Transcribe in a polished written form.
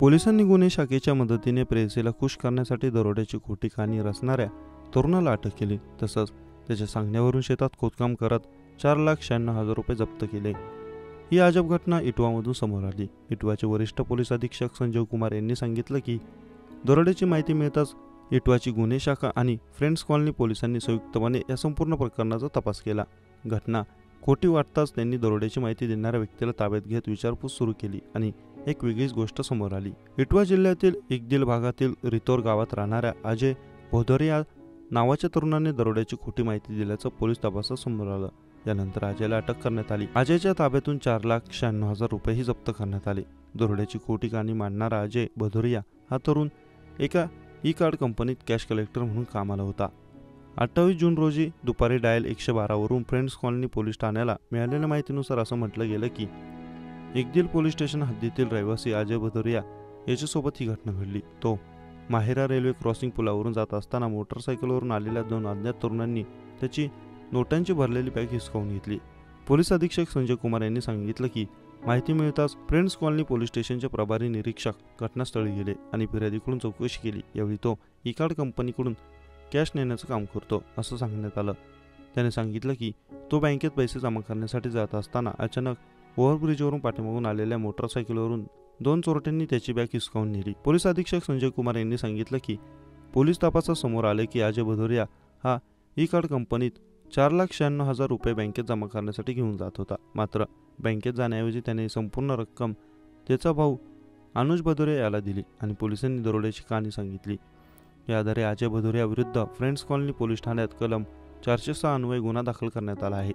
पोलिसांनी गुन्हे शाखेच्या मदतीने प्रेयसीला खुश करण्यासाठी दरोड्याची खोटी कहाणी रचणाऱ्या तरुणाला अटक केली. तसंच त्याच्या सांगण्यावरून शेतात खोदकाम करत 4,96,000 रुपये जप्त केले. ही अजब घटना इटवामधून समोर आली. इटवाचे वरिष्ठ पोलीस अधीक्षक संजय कुमार यांनी सांगितलं की दरोड्याची माहिती मिळताच इटवाची गुन्हे शाखा आणि फ्रेंड्स कॉलनी पोलिसांनी संयुक्तपणे या संपूर्ण प्रकरणाचा तपास केला. घटना खोटी वाटताच त्यांनी दरोड्याची माहिती देणाऱ्या व्यक्तीला ताब्यात घेत विचारपूस सुरू केली आणि एक वेगळीच गोष्ट समोर आली. इटवा जिल्ह्यातील इकदिल भागातील रितोर गावात राहणाऱ्या अजय भोदरिया नावाच्या तरुणाने दरोड्याची खोटी माहिती दिल्याचं पोलीस तपासात समोर आलं. यानंतर अजयला अटक करण्यात आली. अजयच्या ताब्यातून 4,96,000 रुपयेही जप्त करण्यात आले. दरोड्याची खोटी कहाणी मांडणारा अजय भोदरिया हा तरुण एका ई कार्ड कंपनीत कॅश कलेक्टर म्हणून कामाला होता. 28 जून रोजी दुपारी डायल 112 वरून फ्रेंड्स कॉलनी पोलीस ठाण्याला मिळालेल्या माहितीनुसार असं म्हटलं गेलं की इकदिल पोलीस स्टेशन हद्दीतील रहिवासी अजय भदौरिया याच्यासोबत ही घटना घडली. तो माहेरा रेल्वे क्रॉसिंग पुलावरून जात असताना मोटरसायकलवरून आलेल्या 2 अज्ञात तरुणांनी त्याची नोटांची भरलेली बॅग हिसकावून घेतली. पोलीस अधीक्षक संजय कुमार यांनी सांगितलं की माहिती मिळताच फ्रेंड्स कॉलनी पोलीस स्टेशनचे प्रभारी निरीक्षक घटनास्थळी गेले आणि फिर्यादीकडून चौकशी केली. यावेळी तो ई कार्ड कंपनीकडून कॅश नेण्याचं काम करतो असं सांगण्यात आलं. त्याने सांगितलं की तो बँकेत पैसे जमा करण्यासाठी जात असताना अचानक ओव्हरब्रिजवरून पाठीमागून आलेल्या मोटरसायकलवरून 2 चोरट्यांनी त्याची बॅग हिसकावून नेली. पोलीस अधीक्षक संजय कुमार यांनी सांगितलं की पोलीस तपासात समोर आले की अजय भदौरिया हा ई कार्ड कंपनीत 4,96,000 रुपये बँकेत जमा करण्यासाठी घेऊन जात होता. मात्र बँकेत जाण्याऐवजी त्याने संपूर्ण रक्कम त्याचा भाऊ अनुज भदौरिया याला दिली आणि पोलिसांनी दरोड्याची कहाणी सांगितली. या आधारे अजय भदौरिया विरुद्ध फ्रेंड्स कॉलनी पोलीस ठाण्यात कलम 406 अन्वये गुन्हा दाखल करण्यात आला आहे.